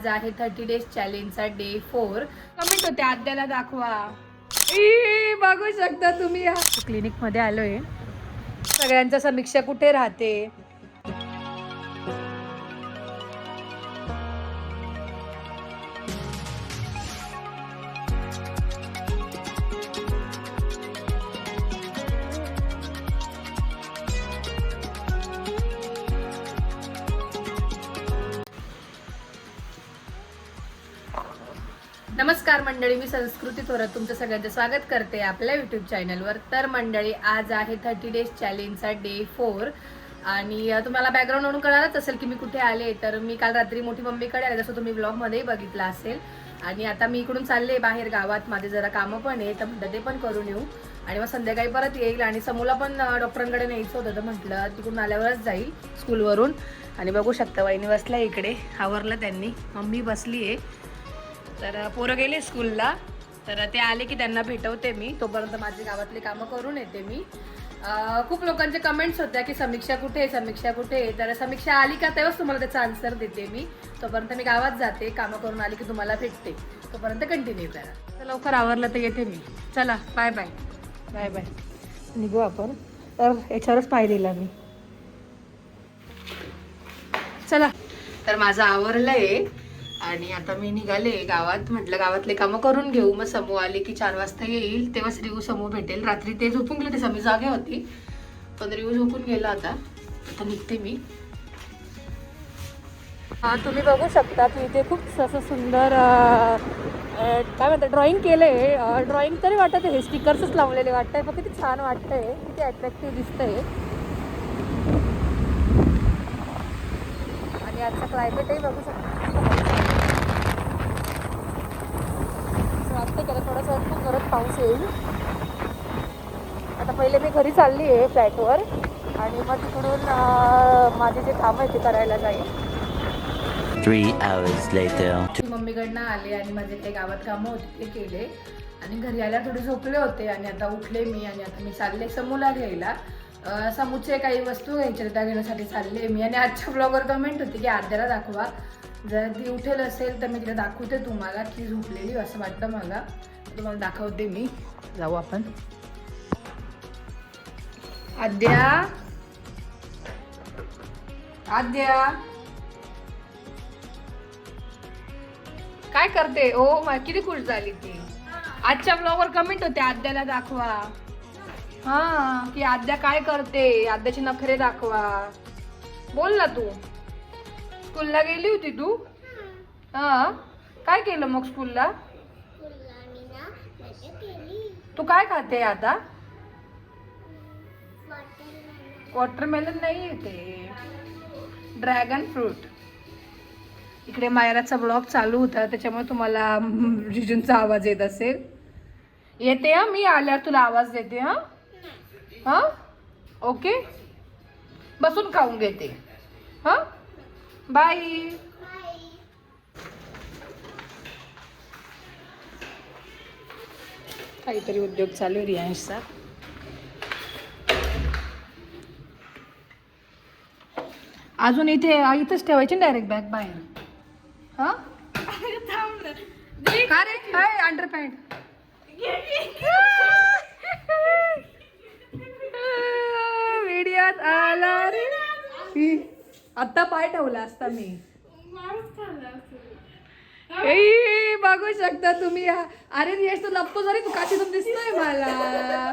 आज आहे 30 days चॅलेंजचा day 4. Comment होते आद्याला दाखवा. बघू शकता तुम्ही क्लिनिक मध्ये आलोय. सगळ्यांचा समीक्षा कुठे राहते. नमस्कार मंडळी, मी संस्कृती थोरात तुमचं सगळ्यांचं स्वागत करते आपल्या यूट्यूब चॅनलवर. तर मंडळी, आज आहे 30 डेज चॅलेंजचा डे 4 आणि तुम्हाला बॅकग्राऊंड म्हणून कळालंच असेल की मी कुठे आले. तर मी काल रात्री मोठी मम्मीकडे आले, जसं तुम्ही ब्लॉगमध्येही बघितलं असेल. आणि आता मी इकडून चालले बाहेर गावात, माझे जरा कामं पण आहे, तर म्हटलं ते पण करून येऊ आणि मग संध्याकाळी परत येईल. आणि समूला पण डॉक्टरांकडे न्यायचं होतं, तर म्हटलं तिकडून आल्यावरच जाईल स्कूलवरून. आणि बघू शकता वहिनी बसल्या इकडे, आवरलं त्यांनी, मम्मी बसली आहे. तर पोरं गेले स्कूलला, तर ते आले की त्यांना भेटवते मी. तोपर्यंत माझी गावातली कामं करून येते मी. खूप लोकांचे कमेंट्स होत्या की समीक्षा कुठे आहे, समीक्षा कुठे आहे. तर समीक्षा आली का तेव्हाच तुम्हाला त्याचा आन्सर देते मी. तोपर्यंत मी गावात जाते, कामं करून आली की तुम्हाला भेटते. तोपर्यंत कंटिन्यू करा. तर लवकर आवरलं तर येते मी. चला, बाय बाय बाय बाय. निघू आपण. तर याच्यावरच पाय दिला मी. चला, तर माझं आवरलं आहे आणि आता मी निघाले गावात. म्हटलं गावातले कामं करून घेऊ, मग समूह आले की 4 वाजता येईल, तेव्हाच रिवू समूह भेटेल. रात्री ते झोपून गेले, ते समी जागे होती, पण रिवू झोपून गेला. आता निघते मी. तुम्ही बघू शकता की इथे खूप असं सुंदर काय म्हणतात ड्रॉइंग केलंय. ड्रॉइंग तरी वाटत आहे, स्टिकर्सच लावलेले वाटतंय, पण किती छान वाटतंय, किती अट्रॅक्टिव्ह दिसतंय. आणि आजचं क्लायमेटही बघू शकता, वाटतं त्याला थोडंसं परत पाऊस येईल. आता पहिले मी घरी चालली आहे फ्लॅटवर, आणि मग तिकडून माझे जे कामं आहे ते करायला जाईल. 3 hours later. मम्मीकडनं आले आणि माझे काही गावात कामं होते ते केले, आणि घरी आल्या थोडे झोपले होते. आणि आता उठले मी, आणि आता मी चालले समूला घ्यायला. समूचे काही वस्तू घ्यायच्या त्या घेण्यासाठी चालले मी. आणि आजच्या ब्लॉगवर कमेंट होती की आद्याला दाखवा, जर ती उठेल असेल तर मी तिला दाखवते तुम्हाला की झोपलेली, असं वाटतं मला. तुम्हाला दाखवते मी. जाऊ आपण. आद्या, आद्या काय करते? ओ किती खुश झाली ती. आजच्या ब्लॉगवर कमेंट होते आद्याला दाखवा. की आद्या काय करते, आद्याची नखरे दाखवा. बोल ना, तू स्कूलला गेली होती तू? काय केलं मग स्कूलला? तू काय खाते आता? वॉटरमेलन नाही येते, ड्रॅगन फ्रूट. इकडे मायराचा ब्लॉग चालू होता, त्याच्यामुळे तुम्हाला जिजूंचा आवाज येत असेल. येते मी आल्यावर तुला आवाज देते. ओके, बसून खाऊन घेते. बाय. काहीतरी उद्योग चालू आहे रियांशचा. अजून इथंच ठेवायची डायरेक्ट बॅग बाहेर. का रे? काय अंडरपॅन्ट? व्हिडिओत आला रे. आता पाय ठेवला असता मी. बघू शकता तुम्ही. अरे रियाज, तू लपतो जरी, तू काशीतून दिसतोय मला.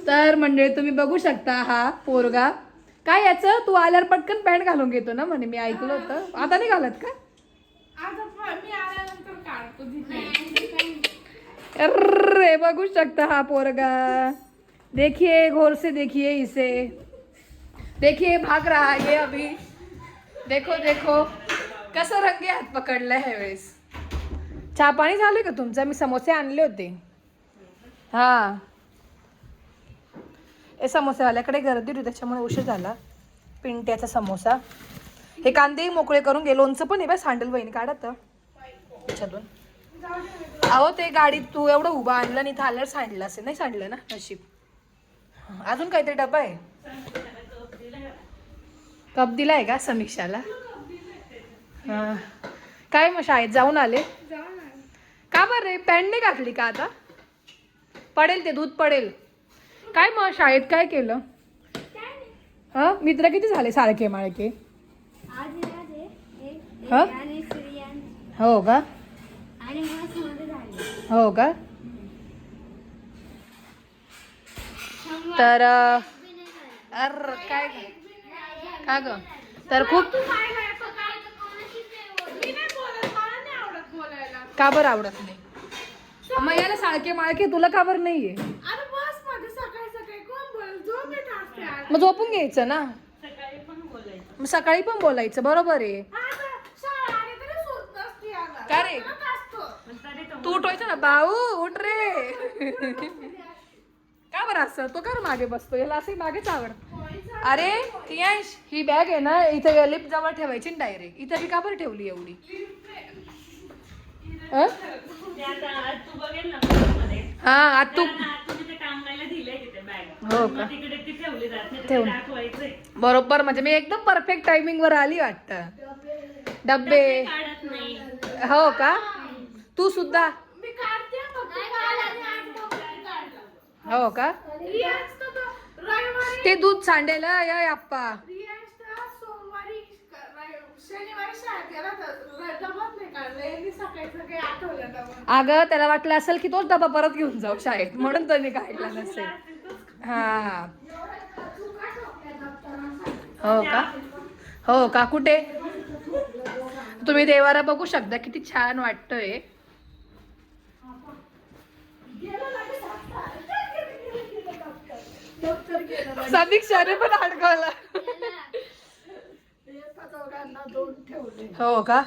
तर मंडळी, तुम्ही बघू शकता हा पोरगा. काय याचं, तू आल्यावर पटकन पॅन्ट घालून घेतो ना म्हणे, मी ऐकलं होतं. आता नाही घालत का? अरे बघू शकता हा पोरगा. देखिए, गौर से देखिए इसे. देखिए, भाग रहा है ये अभी. देखो देखो कसं रंगे हात पकडलाय ह्या वेळेस. चहा पाणी झालं का तुमचं? मी समोसे आणले होते. समोसेवाल्याकडे गर्दी होती, त्याच्यामुळे उशीर झाला. पिंट्याचा समोसा. हे कांदेही मोकळे करून घे. लोणचं पण आहे बा, सांडल बहिणी काढत त्याच्यातून. अहो ते गाडीत तू एवढं उभं आणलं आणि इथं आल्यावर सांडलं असेल. नाही सांडलं ना, नशीब. अजून काहीतरी डबा आहे. कप दिलाय का समीक्षाला? हा. काय मग शाळेत जाऊन आले का बरं रे? पॅन्ट नाही घातली का आता? पडेल ते दूध पडेल. काय मग शाळेत काय केलं? हा मित्र किती झाले सारखे माळके? हा? हो का? हो का? तर अर काय का ग? तर खूप का बरं आवडत नाही? मग याला साळके माळके तुला का बरं नाहीये? मग झोपून घ्यायचं ना. मग सकाळी पण बोलायचं. बरोबर आहे का रे? तू उठवायचं ना. भाऊ उठ रे. का बरं असं? तो कर मागे बसतो. याला असं मागेच आवडत. अरे यश ही बॅग आहे ना इथे लिफ्ट जवळ ठेवायची ना डायरेक्ट. इथे का बरं ठेवली एवढी? हा आता तू हो का? बरोबर म्हणजे मी एकदम परफेक्ट टायमिंग वर आली वाटतं. डब्बे हो का? तू सुद्धा हो का? ते दूध सांडेल या आप्पा. अगं त्याला वाटलं असेल की तोच डबा परत घेऊन जाऊ शाळेत म्हणून त्याने काढला नसेल. हा हो का? हो का? कुठे? तुम्ही देवारा बघू शकता किती छान वाटतंय. समीक्षाने पण अडकवला. हो का?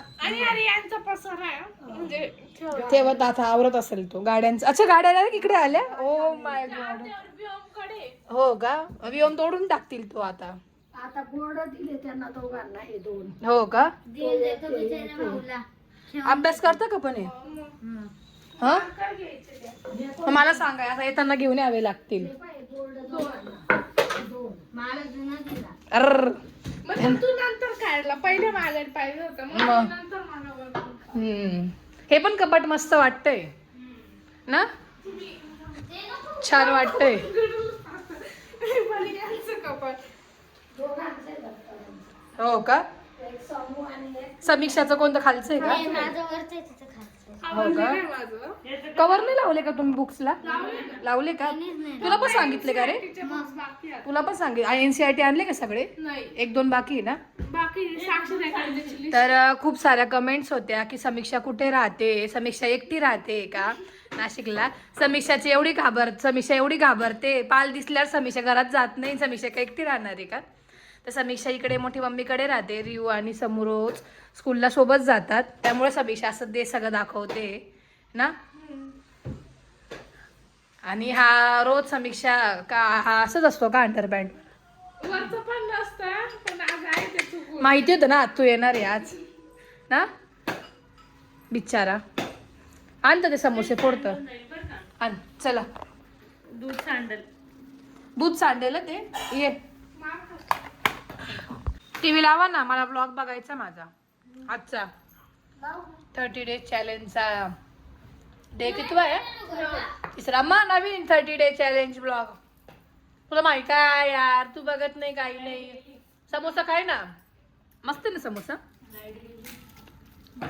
ठेवत आता आवरत असेल तो गाड्यांचा. अच्छा गाड्या इकडे आल्या. Oh my God. हो का? विओम तोडून टाकतील तो आता. आता बोर्ड दिले त्यांना दोघांना हे दोन. हो का? अभ्यास करता का पण हे? हा मला सांगा आता येताना घेऊन यावे लागतील. तू नंतर काढला पहिले मागायला पाहिजे होतं. हे पण कपाट मस्त वाटतंय ना. छान वाटतंय. हो का? समीक्षाचं कोणतं खालचं आहे का? हो का? कवर नाही लावले का तुम्ही बुक्सला? लावले का? तुला पण सांगितले का रे? तुला पण सांगितलं. NCERT आणले का सगळे? 1-2 बाकी आहे ना. तर खूप साऱ्या कमेंट्स होत्या की समीक्षा कुठे राहते? समीक्षा एकटी राहते का नाशिकला? समीक्षा एवढी घाबरते. पाल दिसल्यावर समीक्षा घरात जात नाही. समीक्षा का एकटी राहणार आहे का? तर समीक्षा इकडे मोठी मम्मीकडे राहते. रियू आणि समू रोज स्कूलला सोबत जातात. त्यामुळे समीक्षा असं ते सगळं दाखवते ना. आणि हा रोज समीक्षा का हा असंच असतो का अंडरपॅन्ट? माहिती होतं ना तू येणार आहे आज ना. बिचारा आणतं ते समोसे फोडतं. आण चला. दूध सांडेल ते. ये टीव्ही लावा ना. मला ब्लॉग बघायचा माझा आजचा 30 डेज चॅलेंजचा डे किती आहे? तिसरा. मग नवीन 30 डे चॅलेंज ब्लॉग. तुला माहिती आहे यार तू बघत नाही काही नाही. समोसा खाय ना. मस्त ना समोसा.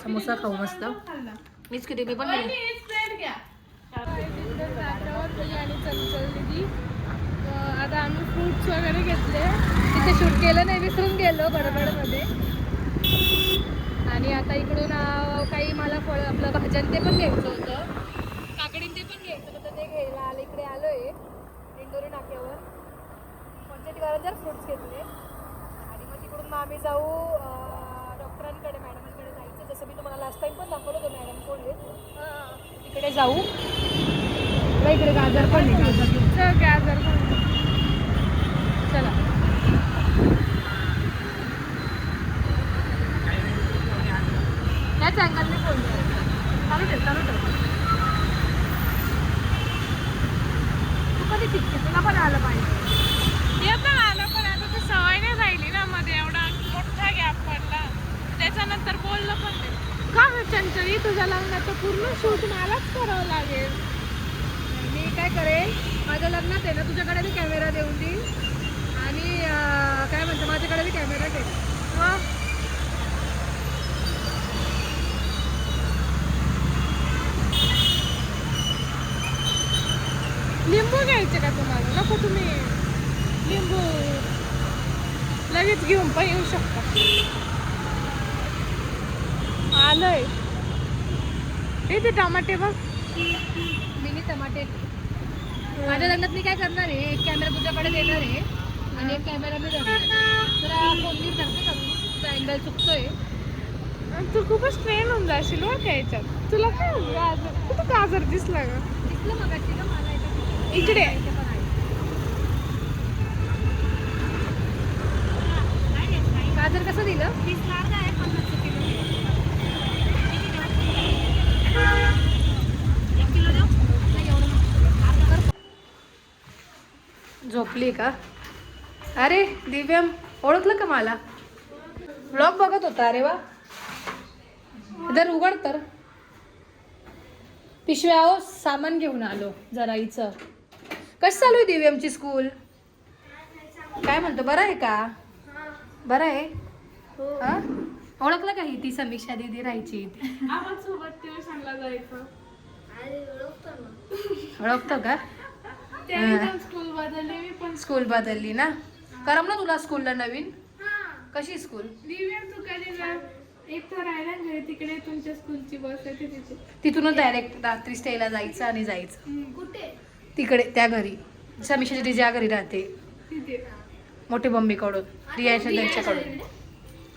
समोसा खाऊ मस्त. मीच किती मी पण आता आम्ही फ्रुट्स वगैरे घेतले. तिथे शूट केलं नाही विसरून गेलो गडबडमध्ये. आणि आता इकडून काही मला फळ आपलं भाज्यां ते पण घ्यायचं होतं. काकडीन ते पण घ्यायचं होतं. ते घ्यायला इकडे आलोय इंदोरी नाक्यावर. पंचायत गावात फ्रुट्स घेतले. आणि मग तिकडून मग आम्ही जाऊ डॉक्टरांकडे मॅडमांकडे जायचं. जसं मी तुम्हाला लास्ट टाइम पण दाखवलं होतं मॅडम कोण आहे तिकडे जाऊ. इकडे गाजर पण आहे. गाजर पण चला. त्याच अँगलने बोलतो. चालू ठेव. तू कधी शिकते? तुला पण आलं पाहिजे. येतं आलं पण आता ती सवय नाही राहिली ना. मध्ये एवढा मोठा गॅप पडला. त्याच्यानंतर बोल पण नाही का ग चंचली, तुझ्या लग्नाचं पूर्ण शूट मलाच करावं लागेल. मी काय करेन, माझ्या लग्नात आहे ना तुझ्याकडे बी कॅमेरा देऊन देईन आणि काय म्हणतो माझ्याकडे बी कॅमेरा ठेव. मग लिंबू घ्यायचे का तुम्हाला? नको तुम्ही लिंबू लगेच घेऊन पण येऊ शकता. आलंय इथे टमाटे बघ. मिनी टमाटे. माझ्या लग्नात मी काय करणार आहे, एक कॅमेरा तुझ्याकडे देणार आहे आणि एक कॅमेरा मी धरणार आहे. जरा फोननी धरते का तुझा अँगल चुकतोय. तू खूपच ट्रेन होऊन जाशील बरं का याच्यात. तुला काय गाजर, कुठं गाजर दिसला ग? दिसलं मग का मला इकडे गाजर कसं दिलं? झोपली का? अरे दिव्यम, ओळखलं का मला? व्लॉग बघत होता. अरे वा, इधर उघड तर. पिशव्या हो, सामान घेऊन आलो जरा हिचं. कसं चालू आहे दिव्यमची स्कूल? काय म्हणतो, बरं आहे का? बरं आहे. हा? ओळखलं का ही ती समीक्षा दीदी राहायची? आम्हाला सोबत ट्युशनला जायचं. ओळखतो का? त्या स्कूल बदलली मी पण. स्कूल बदलली ना? करम ना तुला स्कूलला नवीन? कशी स्कूल? दिव्या तू कधी जा इथं राहायला घरी, तिकडे तुमच्या स्कूलची बस आहे तिथे. तिथूनच डायरेक्ट रात्री स्टेला जायचं आणि जायचं कुठे? तिकडे त्या घरी. समीक्षा दीदी ज्या घरी राहते तिथे. मोठे बंबीकडून, रियाशा त्यांच्याकडून.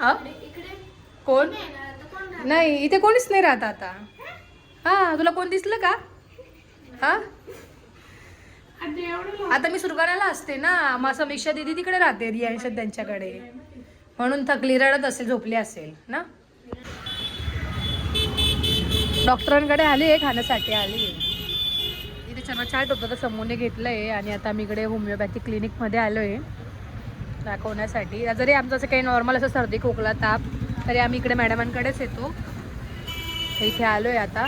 हा? कोण? नाही, इथे कोणीच नाही राहत आता. हा, तुला कोण दिसलं का? हा, आता एवढं आता मी सुरगाण्याला असते ना, मग समीक्षा दीदी तिकडे राहते रियाशा त्यांच्याकडे, म्हणून थकली रडत असेल, झोपली असेल ना. डॉक्टरांकडे आली, खाण्यासाठी आली. इथे चना चाट होतं तर समूने घेतलंय आणि आता आम्ही इकडे होमिओपॅथिक क्लिनिकमध्ये आलोय दाखवण्यासाठी. जरी आमचं असं काही नॉर्मल असं सर्दी खोकला ताप तरी आम्ही इकडे मॅडमांकडेच येतो. इथे आलोय आता.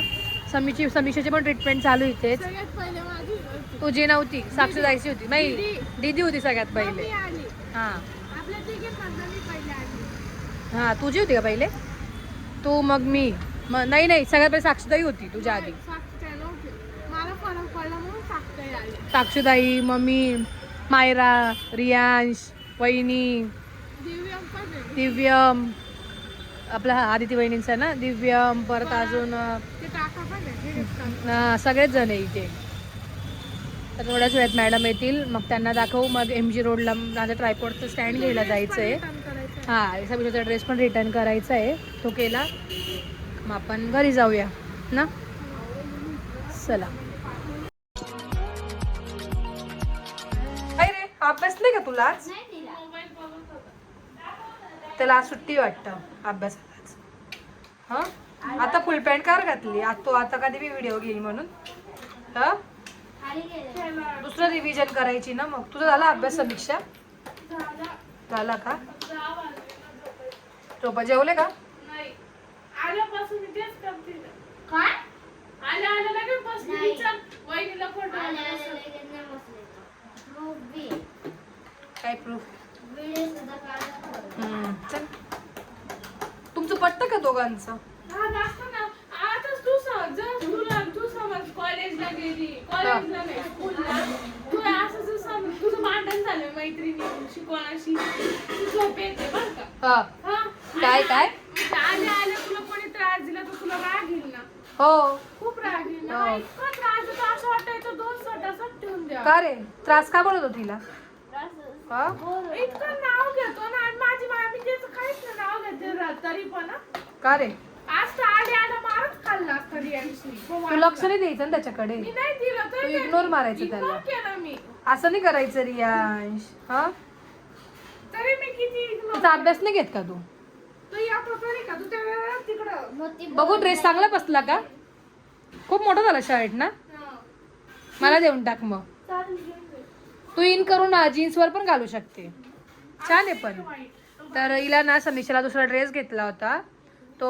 समीक्षाची पण ट्रीटमेंट चालू इथेच. सगळ्यात पहिले माझी होती. तुझी नव्हती, साक्षी जायची होती. नाही, दीदी होती सगळ्यात पहिले. मम्मी आली. हां आपल्या तिघींमधनं मी पहिले आली. हां, तुझी होती का पहिले? तू मग मी नाही नाही, सगळ्यात पहिले साक्षीताई होती तुझ्या आधी. साक्षीताई नव्हती. मला फरक पडला म्हणून साक्षीताई आली. साक्षीताई, मम्मी, मायरा, रियांश, वहिनी, दिव्यम पण आहे. दिव्यम, आपला आदिती वहिनींचा ना, दिव्यम, परत अजून ते काका पण आहे. सगळेच जण आहे इथे. तर थोड्याच वेळात मॅडम येतील, मग त्यांना दाखवू. मग MG रोडला माझं ट्रायपॉडचं स्टँड घ्यायला जायचं आहे. हां, समीक्षाचा ड्रेस पण रिटर्न करायचा आहे. तो केला मग आपण घरी जाऊया ना. चला. काय रे, अभ्यास नाही का तुला आज? त्याला आज सुट्टी वाटतं अभ्यासालाच. हां, आता फुल पॅन्ट कार घातली? आता कधी बी व्हिडिओ घेईल म्हणून. हां, दुसरं रिव्हिजन करायची ना. मग तुझा झाला अभ्यास समीक्षा? झाला का? झोपा जेवले का? नाही, आल्यापासून मी तेच करते. काय? आल्या लगेच बसली. वहिनीला फोटो काय प्रूफ? चल, तुमचं पटतं का दोघांचं? हा, जास्त ना. आताच तू समज, जर तू समज कॉलेजला गेली, कॉलेजला नाही, स्कूलला, तू असं समज तुझं भांडण झालं मैत्रिणी कोणाशी, तू झोप येते बरं का. हा, हा, काय काय? आल्या तुला कोणी त्रास दिला तर तुला राग येईल ना. हो. खूप राग येईल ना. हो. इतका त्रास होतो, असं वाटायचं दोन सटासट ठेवून द्या. का रे, त्रास का बोलत तिला? हा? इतकं नाव घेतो ना, आणि माझी मामी त्याचं काहीच नाही नाव घेते तरी पण. का रे? आज तर आल्या मारच खाल्ला असता रियांशनी. तू लक्ष नाही द्यायचं ना त्याच्याकडे. मी नाही दिलं तू तर इग्नोर मारायचं त्याला. इग्नोर केलं मी. असं नाही करायचं रियांश. हा, तरी मी किती इग्नोर. तुझा अभ्यास नाही घेत का तू? तू यात होतो नाही का, तू त्या वेळेला तिकडं. बघू, ड्रेस चांगला बसला का? खूप मोठा झाला शर्ट ना. मला देऊन टाक मग. तू इन करून जीन्सवर पण घालू शकते, छान आहे. पण तर हिला ना समीक्षाला दुसरा ड्रेस घेतला होता तो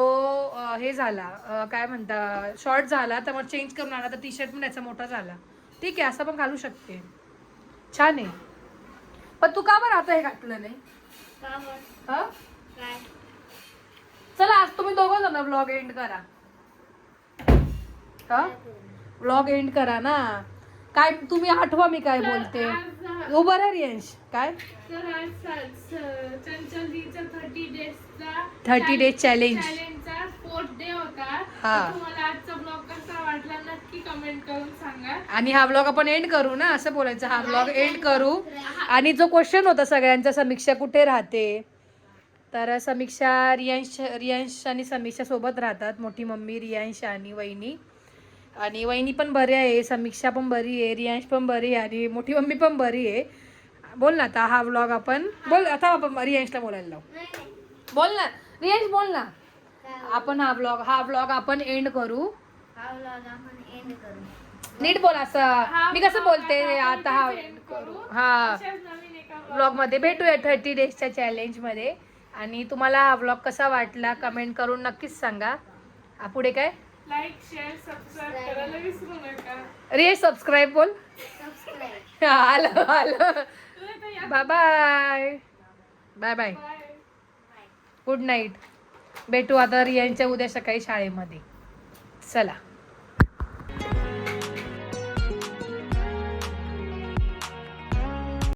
हे झाला काय म्हणता शॉर्ट झाला तर मग चेंज करून आला तर टी शर्ट पण याचा मोठा झाला. ठीक आहे असं पण घालू शकते, छान आहे. पण तू का बरं आता हे घातलं नाही? हा? चला आज तुम्ही दोघं जण व्लॉग एंड करा. हा व्लॉग एंड करा ना. काय तुम्ही आठवा मी काय बोलते. उभं राहा रियांश. काय तर आज चंचलजीचा 30 days challenge. चॅलेंजचा 4th डे होता. हा. तर तुम्हाला आजचा ब्लॉग कसा वाटला नक्की कमेंट करून सांगा. आणि हा व्लॉग आपण एंड करू ना, असं बोलायचं. हा व्लॉग एंड करू. आणि जो क्वेश्चन होता सगळ्यांचा, समीक्षा कुठे राहते, तर समीक्षा रियांश आणि समीक्षा सोबत राहतात. मोठी मम्मी रियांश आणि वहिनी. आणि वहिनी पण बरी आहे, समीक्षा पण बरी आहे, रियांश पण बरी आहे आणि मोठी मम्मी पण बरी आहे. बोल ना आता हा व्लॉग आपण बोल. आता आपण रियांशला बोलायला लावू. बोल ना रियांश, बोल ना. आपण हा व्लॉग आपण एंड करू. नीट बोल असं. मी कसं बोलते आता हा हा नवीन एका व्लॉग मध्ये भेटूया 30 डेजच्या चॅलेंज मध्ये. आणि तुम्हाला हा व्लॉग कसा वाटला कमेंट करून नक्कीच सांगा. पुढे काय लाईक शेअर सबस्क्राईब करायला विसरू नका. रे सबस्क्राईब बोल. आलं bye bye bye bye. Good night. भेटू आता रियांच्या उद्या सकाळी शाळेमध्ये. चला.